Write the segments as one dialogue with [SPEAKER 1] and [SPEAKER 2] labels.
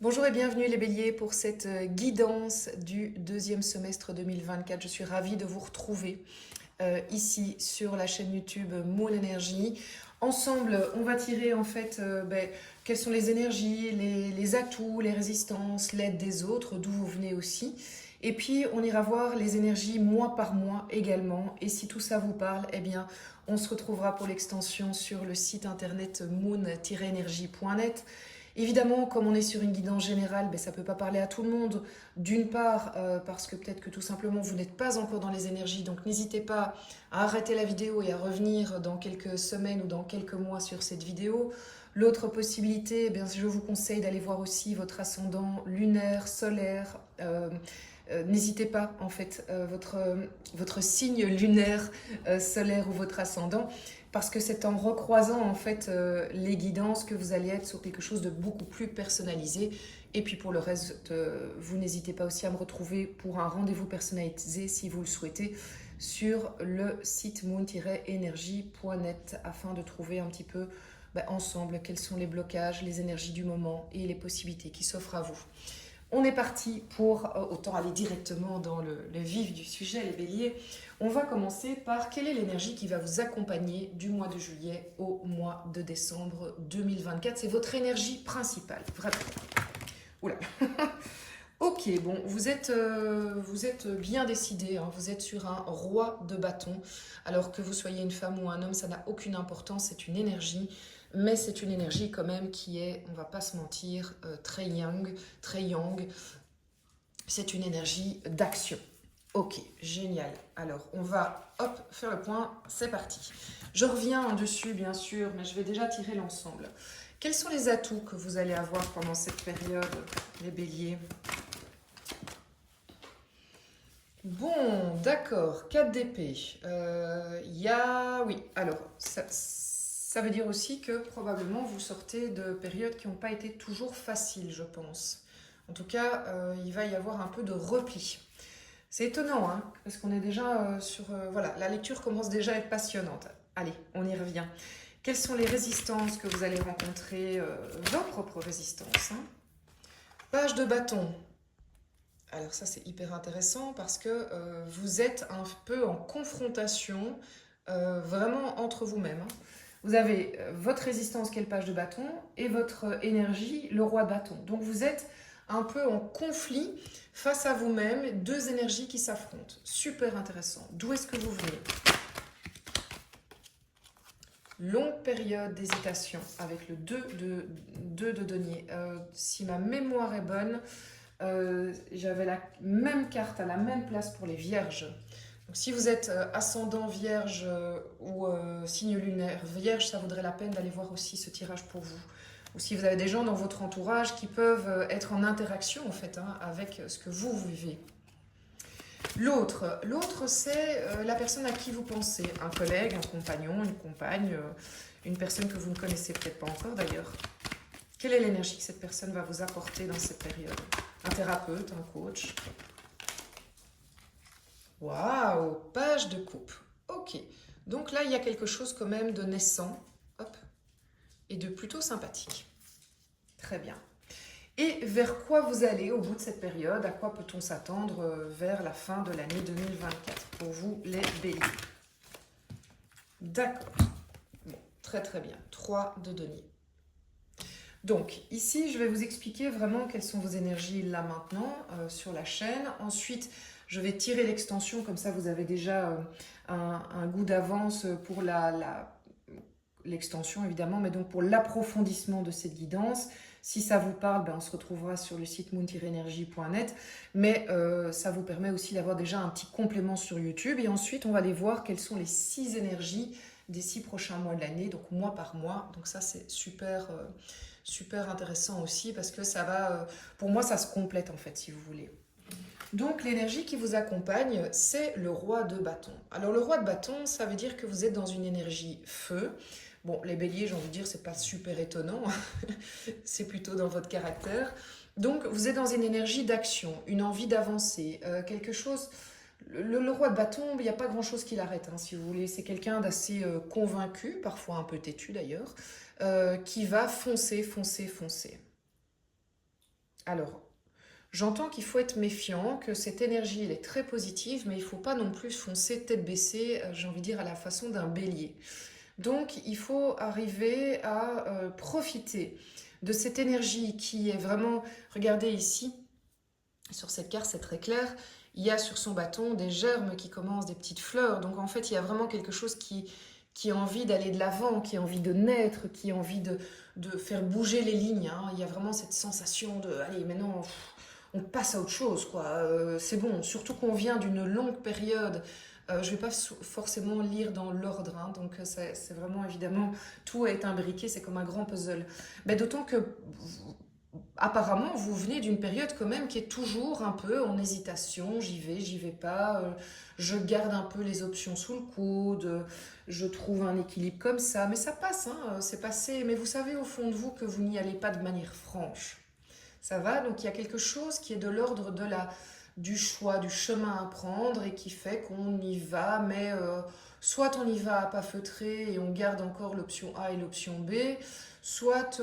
[SPEAKER 1] Bonjour et bienvenue les béliers pour cette guidance du deuxième semestre 2024. Je suis ravie de vous retrouver ici sur la chaîne YouTube Moon Energy. Ensemble, on va tirer en fait quelles sont les énergies, les atouts, les résistances, l'aide des autres, d'où vous venez aussi. Et puis, on ira voir les énergies mois par mois également. Et si tout ça vous parle, eh bien, on se retrouvera pour l'extension sur le site internet moon-energy.net. Évidemment, comme on est sur une guidance générale, ça ne peut pas parler à tout le monde. D'une part, parce que peut-être que tout simplement, vous n'êtes pas encore dans les énergies. Donc, n'hésitez pas à arrêter la vidéo et à revenir dans quelques semaines ou dans quelques mois sur cette vidéo. L'autre possibilité, je vous conseille d'aller voir aussi votre ascendant lunaire, solaire. N'hésitez pas, en fait, votre signe lunaire, solaire ou votre ascendant, parce que c'est en recroisant, en fait, les guidances que vous allez être sur quelque chose de beaucoup plus personnalisé. Et puis pour le reste, vous n'hésitez pas aussi à me retrouver pour un rendez-vous personnalisé, si vous le souhaitez, sur le site moon-energy.net, afin de trouver un petit peu ensemble quels sont les blocages, les énergies du moment et les possibilités qui s'offrent à vous. On est parti pour, autant aller directement dans le vif du sujet, les béliers. On va commencer par quelle est l'énergie qui va vous accompagner du mois de juillet au mois de décembre 2024. C'est votre énergie principale, vraiment. Oula. Ok, bon, vous êtes bien décidé, hein, vous êtes sur un roi de bâton. Alors que vous soyez une femme ou un homme, ça n'a aucune importance, c'est une énergie. Mais c'est une énergie quand même qui est, on va pas se mentir, très yang, très yang. C'est une énergie d'action. Ok, génial. Alors, on va, hop, faire le point, c'est parti. Je reviens dessus, bien sûr, mais je vais déjà tirer l'ensemble. Quels sont les atouts que vous allez avoir pendant cette période, les béliers? Bon, d'accord, 4 d'épée. Oui, alors, ça veut dire aussi que probablement vous sortez de périodes qui n'ont pas été toujours faciles, je pense. En tout cas, il va y avoir un peu de repli. C'est étonnant, hein, parce qu'on est déjà voilà, la lecture commence déjà à être passionnante. Allez, on y revient. Quelles sont les résistances que vous allez rencontrer, vos propres résistances, hein? Page de bâton. Alors ça, c'est hyper intéressant parce que vous êtes un peu en confrontation vraiment entre vous-même, hein. Vous avez votre résistance qui est le page de bâton et votre énergie, le roi de bâton. Donc vous êtes un peu en conflit face à vous-même, deux énergies qui s'affrontent. Super intéressant. D'où est-ce que vous venez? Longue période d'hésitation avec le 2 de denier. Si ma mémoire est bonne, j'avais la même carte à la même place pour les vierges. Donc, si vous êtes ascendant vierge ou signe lunaire vierge, ça vaudrait la peine d'aller voir aussi ce tirage pour vous. Ou si vous avez des gens dans votre entourage qui peuvent être en interaction en fait, hein, avec ce que vous vivez. L'autre c'est la personne à qui vous pensez. Un collègue, un compagnon, une compagne, une personne que vous ne connaissez peut-être pas encore d'ailleurs. Quelle est l'énergie que cette personne va vous apporter dans cette période? Un thérapeute, un coach? Waouh, page de coupe. Ok, donc là, il y a quelque chose quand même de naissant, hop, et de plutôt sympathique. Très bien. Et vers quoi vous allez au bout de cette période? À quoi peut-on s'attendre vers la fin de l'année 2024 pour vous, les béliers? D'accord. Bon, très très bien. 3 de denier. Donc ici, je vais vous expliquer vraiment quelles sont vos énergies là maintenant sur la chaîne. Ensuite, je vais tirer l'extension, comme ça vous avez déjà un goût d'avance pour l'extension évidemment, mais donc pour l'approfondissement de cette guidance. Si ça vous parle, on se retrouvera sur le site moon-energy.net, mais ça vous permet aussi d'avoir déjà un petit complément sur YouTube. Et ensuite, on va aller voir quelles sont les 6 énergies des 6 prochains mois de l'année, donc mois par mois. Donc ça, c'est super, super intéressant aussi parce que ça va, pour moi, ça se complète en fait, si vous voulez. Donc l'énergie qui vous accompagne, c'est le roi de bâton. Alors le roi de bâton, ça veut dire que vous êtes dans une énergie feu. Bon, les béliers, j'ai envie de dire, c'est pas super étonnant, c'est plutôt dans votre caractère. Donc vous êtes dans une énergie d'action, une envie d'avancer, quelque chose. Le roi de bâton, il n'y a pas grand-chose qui l'arrête, hein, si vous voulez. C'est quelqu'un d'assez convaincu, parfois un peu têtu d'ailleurs, qui va foncer, foncer, foncer. Alors, j'entends qu'il faut être méfiant, que cette énergie, elle est très positive, mais il ne faut pas non plus foncer tête baissée, j'ai envie de dire, à la façon d'un bélier. Donc, il faut arriver à profiter de cette énergie qui est vraiment, regardez ici, sur cette carte, c'est très clair, il y a sur son bâton des germes qui commencent, des petites fleurs. Donc, en fait, il y a vraiment quelque chose qui a envie d'aller de l'avant, qui a envie de naître, qui a envie de faire bouger les lignes. Hein. Il y a vraiment cette sensation de, allez, maintenant, on passe à autre chose, quoi. C'est bon, surtout qu'on vient d'une longue période. Je ne vais pas forcément lire dans l'ordre, hein, donc c'est vraiment évidemment, tout est imbriqué, c'est comme un grand puzzle. Mais d'autant que, apparemment, vous venez d'une période quand même qui est toujours un peu en hésitation, j'y vais pas, je garde un peu les options sous le coude, je trouve un équilibre comme ça, mais ça passe, hein, c'est passé, mais vous savez au fond de vous que vous n'y allez pas de manière franche. Ça va, donc il y a quelque chose qui est de l'ordre du choix, du chemin à prendre et qui fait qu'on y va, mais soit on y va à pas feutré et on garde encore l'option A et l'option B, soit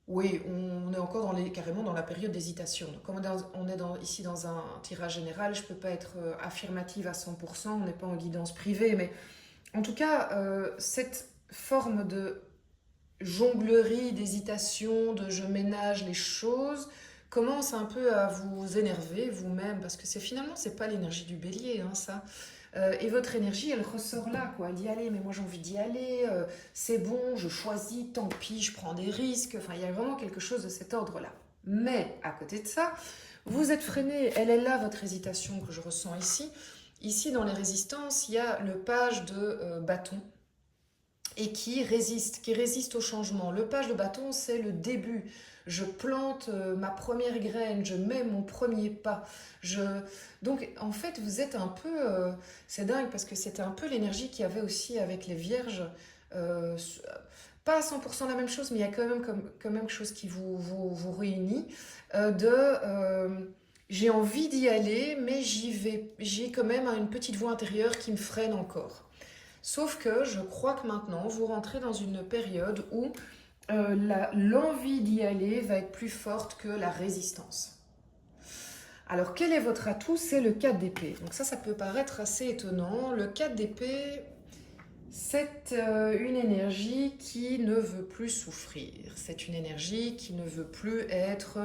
[SPEAKER 1] oui, on est encore carrément dans la période d'hésitation. Donc, comme on est ici dans un tirage général, je ne peux pas être affirmative à 100%, on n'est pas en guidance privée, mais en tout cas, cette forme de jonglerie, d'hésitation, de je ménage les choses, commence un peu à vous énerver vous-même, parce que finalement, c'est pas l'énergie du bélier, hein, ça. Et votre énergie, elle ressort là, quoi. Elle dit, allez, mais moi j'ai envie d'y aller, c'est bon, je choisis, tant pis, je prends des risques. Enfin, il y a vraiment quelque chose de cet ordre-là. Mais, à côté de ça, vous êtes freiné, elle est là, votre hésitation que je ressens ici. Ici, dans les résistances, il y a le page de bâton, et qui résiste au changement. Le page de bâton, c'est le début. Je plante ma première graine, je mets mon premier pas. Je... Donc, en fait, vous êtes un peu... c'est dingue, parce que c'était un peu l'énergie qu'il y avait aussi avec les vierges. Euh, pas à 100% la même chose, mais il y a quand même quelque chose qui vous réunit. J'ai envie d'y aller, mais j'y vais. J'ai quand même une petite voix intérieure qui me freine encore. Sauf que je crois que maintenant, vous rentrez dans une période où l'envie d'y aller va être plus forte que la résistance. Alors, quel est votre atout? C'est le 4 d'épée. Donc ça peut paraître assez étonnant. Le 4 d'épée, c'est une énergie qui ne veut plus souffrir. C'est une énergie qui ne veut plus être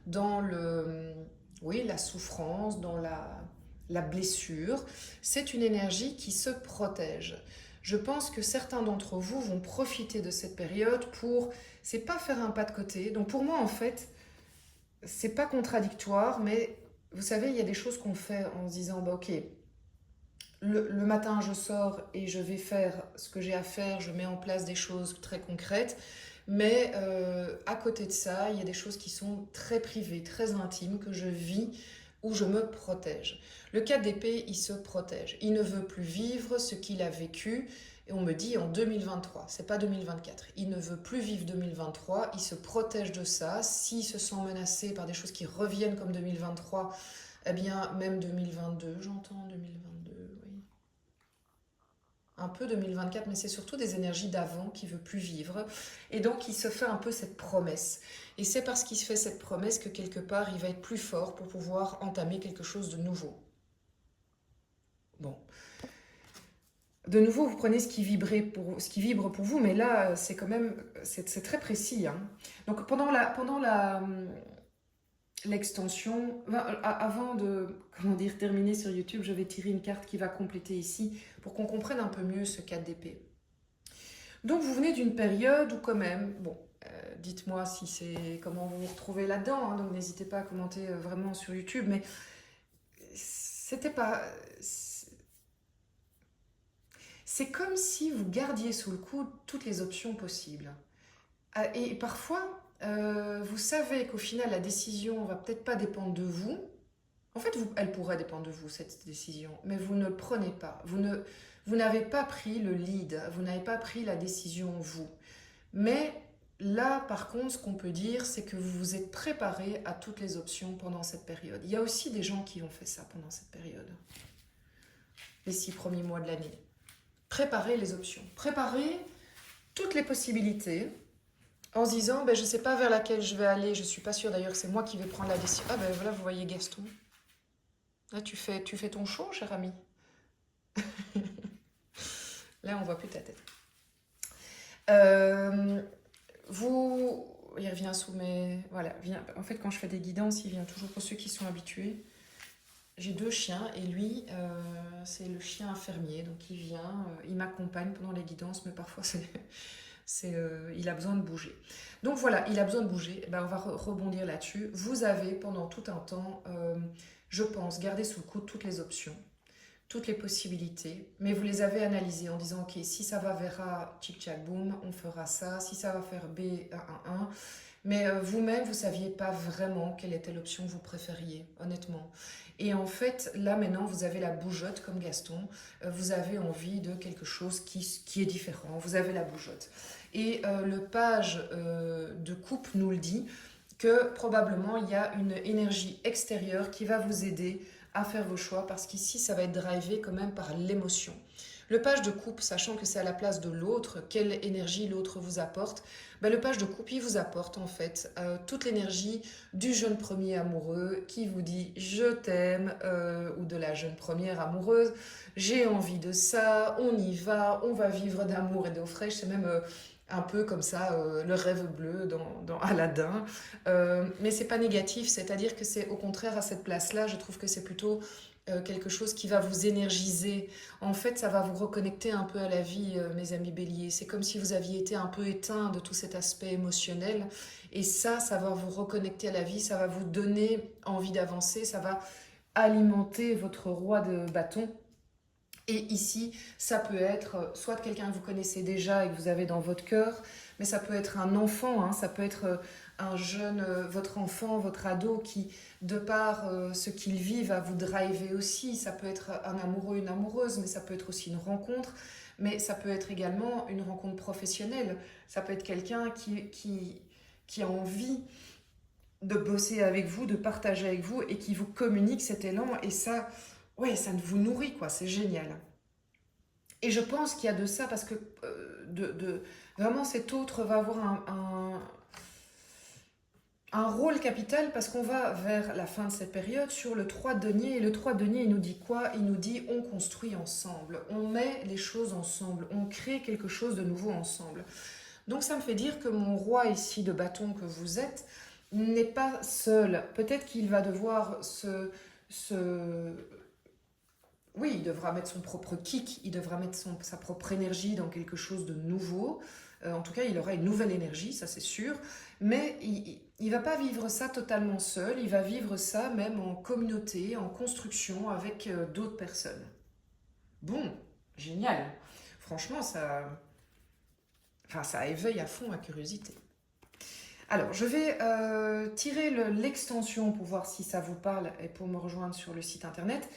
[SPEAKER 1] dans la souffrance, dans la blessure. C'est une énergie qui se protège. Je pense que certains d'entre vous vont profiter de cette période c'est pas faire un pas de côté. Donc pour moi, en fait, c'est pas contradictoire, mais vous savez, il y a des choses qu'on fait en se disant, bah ok, le matin, je sors et je vais faire ce que j'ai à faire, je mets en place des choses très concrètes, mais à côté de ça, il y a des choses qui sont très privées, très intimes, que je vis, où je me protège. Le 4 d'épée, il se protège. Il ne veut plus vivre ce qu'il a vécu, et on me dit en 2023, c'est pas 2024. Il ne veut plus vivre 2023, il se protège de ça. S'il se sent menacé par des choses qui reviennent comme 2023, eh bien, même 2022, j'entends 2022, oui. Un peu 2024, mais c'est surtout des énergies d'avant qui ne veut plus vivre. Et donc, il se fait un peu cette promesse. Et c'est parce qu'il se fait cette promesse que quelque part, il va être plus fort pour pouvoir entamer quelque chose de nouveau. Bon. De nouveau, vous prenez ce qui vibre pour vous, mais là, c'est quand même, c'est très précis. Hein. Donc, pendant l'extension, avant de terminer sur YouTube, je vais tirer une carte qui va compléter ici pour qu'on comprenne un peu mieux ce 4 d'épée. Donc vous venez d'une période où quand même, bon, dites-moi comment vous vous retrouvez là-dedans, hein, donc n'hésitez pas à commenter vraiment sur YouTube, mais c'était pas... C'est comme si vous gardiez sous le coude toutes les options possibles. Et parfois, vous savez qu'au final, la décision va peut-être pas dépendre de vous. En fait, elle pourrait dépendre de vous, cette décision, mais vous ne le prenez pas. Vous n'avez pas pris le lead, vous n'avez pas pris la décision vous. Mais là, par contre, ce qu'on peut dire, c'est que vous vous êtes préparé à toutes les options pendant cette période. Il y a aussi des gens qui ont fait ça pendant cette période, les 6 premiers mois de l'année. Préparer les options, préparer toutes les possibilités, En se disant, ben, je ne sais pas vers laquelle je vais aller, je ne suis pas sûre d'ailleurs que c'est moi qui vais prendre la décision. Ah ben voilà, vous voyez Gaston. Là, tu fais ton show, cher ami. Là, on voit plus ta tête. Euh, il revient sous mes... Voilà, en fait, quand je fais des guidances, il vient toujours pour ceux qui sont habitués. J'ai 2 chiens et lui, c'est le chien infirmier. Donc, il vient, il m'accompagne pendant les guidances, mais parfois, il a besoin de bouger. Donc, voilà, il a besoin de bouger. Ben, on va rebondir là-dessus. Vous avez, pendant tout un temps, je pense, gardé sous le coude toutes les options, toutes les possibilités, mais vous les avez analysées en disant, ok, si ça va vers A, tchic-tchac, boum, on fera ça, si ça va faire B, 1, mais vous-même, vous ne saviez pas vraiment quelle était l'option que vous préfériez, honnêtement. Et en fait, là maintenant, vous avez la bougeotte comme Gaston, vous avez envie de quelque chose qui est différent, vous avez la bougeotte. Et le page de coupe nous le dit, que probablement il y a une énergie extérieure qui va vous aider à faire vos choix parce qu'ici ça va être drivé quand même par l'émotion. Le page de coupe, sachant que c'est à la place de l'autre, quelle énergie l'autre vous apporte, ben le page de coupe, il vous apporte en fait toute l'énergie du jeune premier amoureux qui vous dit je t'aime ou de la jeune première amoureuse, j'ai envie de ça, on y va, on va vivre d'amour et d'eau fraîche, c'est même un peu comme ça le rêve bleu dans Aladdin. Mais c'est pas négatif, c'est-à-dire que c'est au contraire à cette place-là, je trouve que c'est plutôt quelque chose qui va vous énergiser. En fait, ça va vous reconnecter un peu à la vie, mes amis béliers. C'est comme si vous aviez été un peu éteint de tout cet aspect émotionnel. Et ça va vous reconnecter à la vie, ça va vous donner envie d'avancer, ça va alimenter votre roi de bâton. Et ici, ça peut être soit quelqu'un que vous connaissez déjà et que vous avez dans votre cœur, mais ça peut être un enfant, hein, ça peut être un jeune, votre enfant, votre ado qui, de par ce qu'il vit, va vous driver aussi. Ça peut être un amoureux, une amoureuse, mais ça peut être aussi une rencontre, mais ça peut être également une rencontre professionnelle. Ça peut être quelqu'un qui a envie de bosser avec vous, de partager avec vous et qui vous communique cet élan. Et ça, ouais, ça vous nourrit, quoi. C'est génial. Et je pense qu'il y a de ça parce que vraiment cet autre va avoir un rôle capital parce qu'on va vers la fin de cette période sur le 3 de denier. Et le 3 de denier, il nous dit quoi? Il nous dit on construit ensemble, on met les choses ensemble, on crée quelque chose de nouveau ensemble. Donc ça me fait dire que mon roi ici de bâton que vous êtes n'est pas seul. Peut-être qu'il va devoir oui, il devra mettre son propre kick, il devra mettre sa propre énergie dans quelque chose de nouveau. En tout cas, il aura une nouvelle énergie, ça c'est sûr. Mais il ne va pas vivre ça totalement seul, il va vivre ça même en communauté, en construction avec d'autres personnes. Bon, génial. Franchement, ça éveille à fond ma curiosité. Alors, je vais tirer l'extension pour voir si ça vous parle et pour me rejoindre sur le site internet.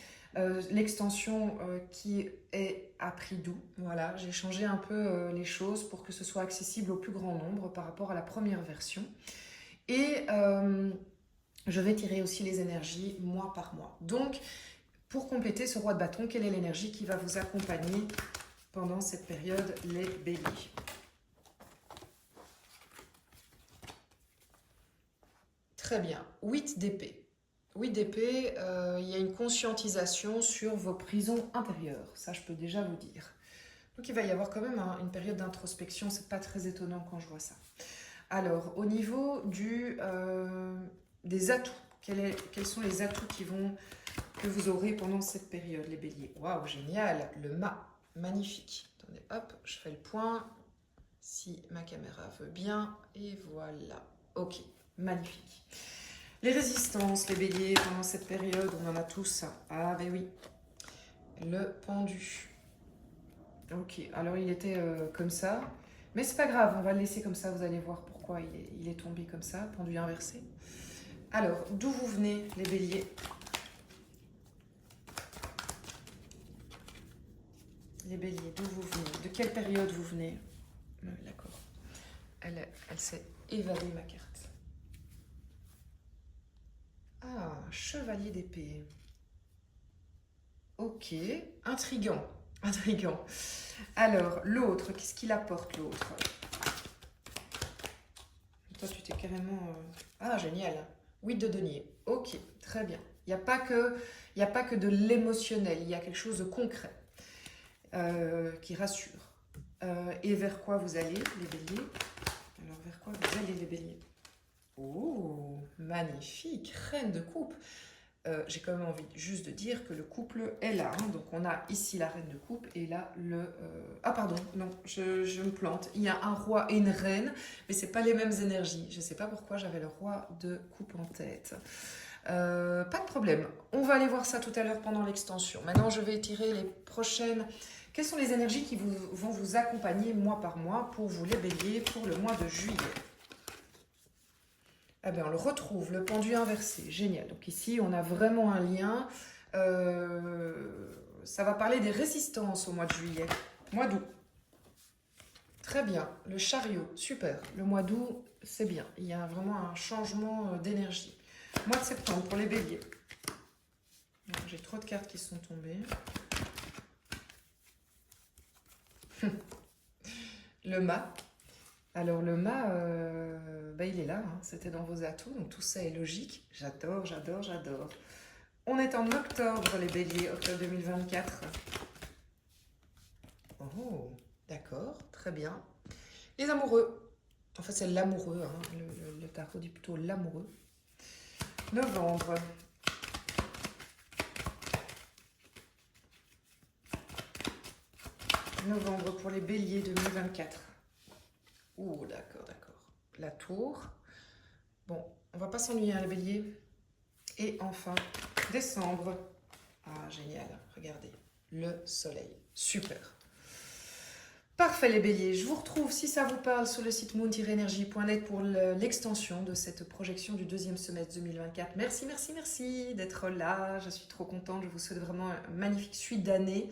[SPEAKER 1] L'extension qui est à prix doux. Voilà, j'ai changé un peu les choses pour que ce soit accessible au plus grand nombre par rapport à la première version. Et je vais tirer aussi les énergies mois par mois. Donc, pour compléter ce roi de bâton, quelle est l'énergie qui va vous accompagner pendant cette période, les béliers? Très bien, 8 d'épée. 8 d'épée, il y a une conscientisation sur vos prisons intérieures, ça je peux déjà vous dire. Donc il va y avoir quand même une période d'introspection, c'est pas très étonnant quand je vois ça. Alors, au niveau des atouts, quels sont les atouts que vous aurez pendant cette période, les béliers? Waouh, génial, le mât, magnifique. Attendez, hop, je fais le point, si ma caméra veut bien, et voilà. Ok, magnifique. Les résistances, les béliers, pendant cette période, on en a tous. Ah ben oui, le pendu. Ok, alors il était comme ça. Mais c'est pas grave, on va le laisser comme ça, vous allez voir pourquoi il est tombé comme ça, pendu inversé. Alors, d'où vous venez, les béliers? Les béliers, d'où vous venez? De quelle période vous venez? D'accord. Elle s'est évadée, ma carte. Ah, chevalier d'épée. Ok, intriguant. Intriguant. Alors, l'autre, qu'est-ce qu'il apporte, l'autre? toi, tu t'es carrément... Ah, génial. 8 de denier. Ok, très bien. Il n'y a pas que de l'émotionnel, il y a quelque chose de concret qui rassure. Et vers quoi vous allez, les béliers? Alors, vers quoi vous allez, les béliers? Oh, magnifique, reine de coupe. J'ai quand même envie juste de dire que le couple est là. Hein. Donc, on a ici la reine de coupe et là le... Ah, pardon, non, je me plante. Il y a un roi et une reine, mais ce n'est pas les mêmes énergies. Je ne sais pas pourquoi j'avais le roi de coupe en tête. Pas de problème. On va aller voir ça tout à l'heure pendant l'extension. Maintenant, je vais tirer les prochaines... Quelles sont les énergies qui vont vous accompagner mois par mois pour vous les béliers pour le mois de juillet? Ah ben, on le retrouve, le pendu inversé, génial. Donc ici, on a vraiment un lien. Ça va parler des résistances au mois de juillet. Mois d'août. Très bien, le chariot, super. Le mois d'août, c'est bien. Il y a vraiment un changement d'énergie. Mois de septembre pour les béliers. J'ai trop de cartes qui sont tombées. Le mât. Alors le mât, il est là, hein. C'était dans vos atouts, donc tout ça est logique. J'adore, j'adore, j'adore. On est en octobre, les béliers, octobre 2024. Oh, d'accord, très bien. Les amoureux. En fait, c'est l'amoureux, hein. Le tarot dit plutôt l'amoureux. Novembre. Novembre pour les béliers 2024. Oh, d'accord, d'accord. La tour. Bon, on va pas s'ennuyer, hein, les béliers. Et enfin, décembre. Ah, génial, regardez. Le soleil. Super. Parfait, les béliers. Je vous retrouve, si ça vous parle, sur le site moon-energie.net pour l'extension de cette projection du deuxième semestre 2024. Merci, merci, merci d'être là. Je suis trop contente. Je vous souhaite vraiment une magnifique suite d'année.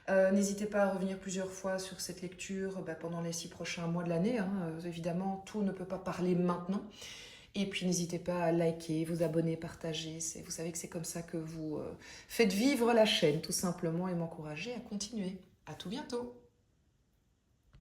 [SPEAKER 1] N'hésitez pas à revenir plusieurs fois sur cette lecture pendant les 6 prochains mois de l'année. Hein. Évidemment, tout ne peut pas parler maintenant. Et puis, n'hésitez pas à liker, vous abonner, partager. Vous savez que c'est comme ça que vous faites vivre la chaîne, tout simplement, et m'encourager à continuer. À tout bientôt.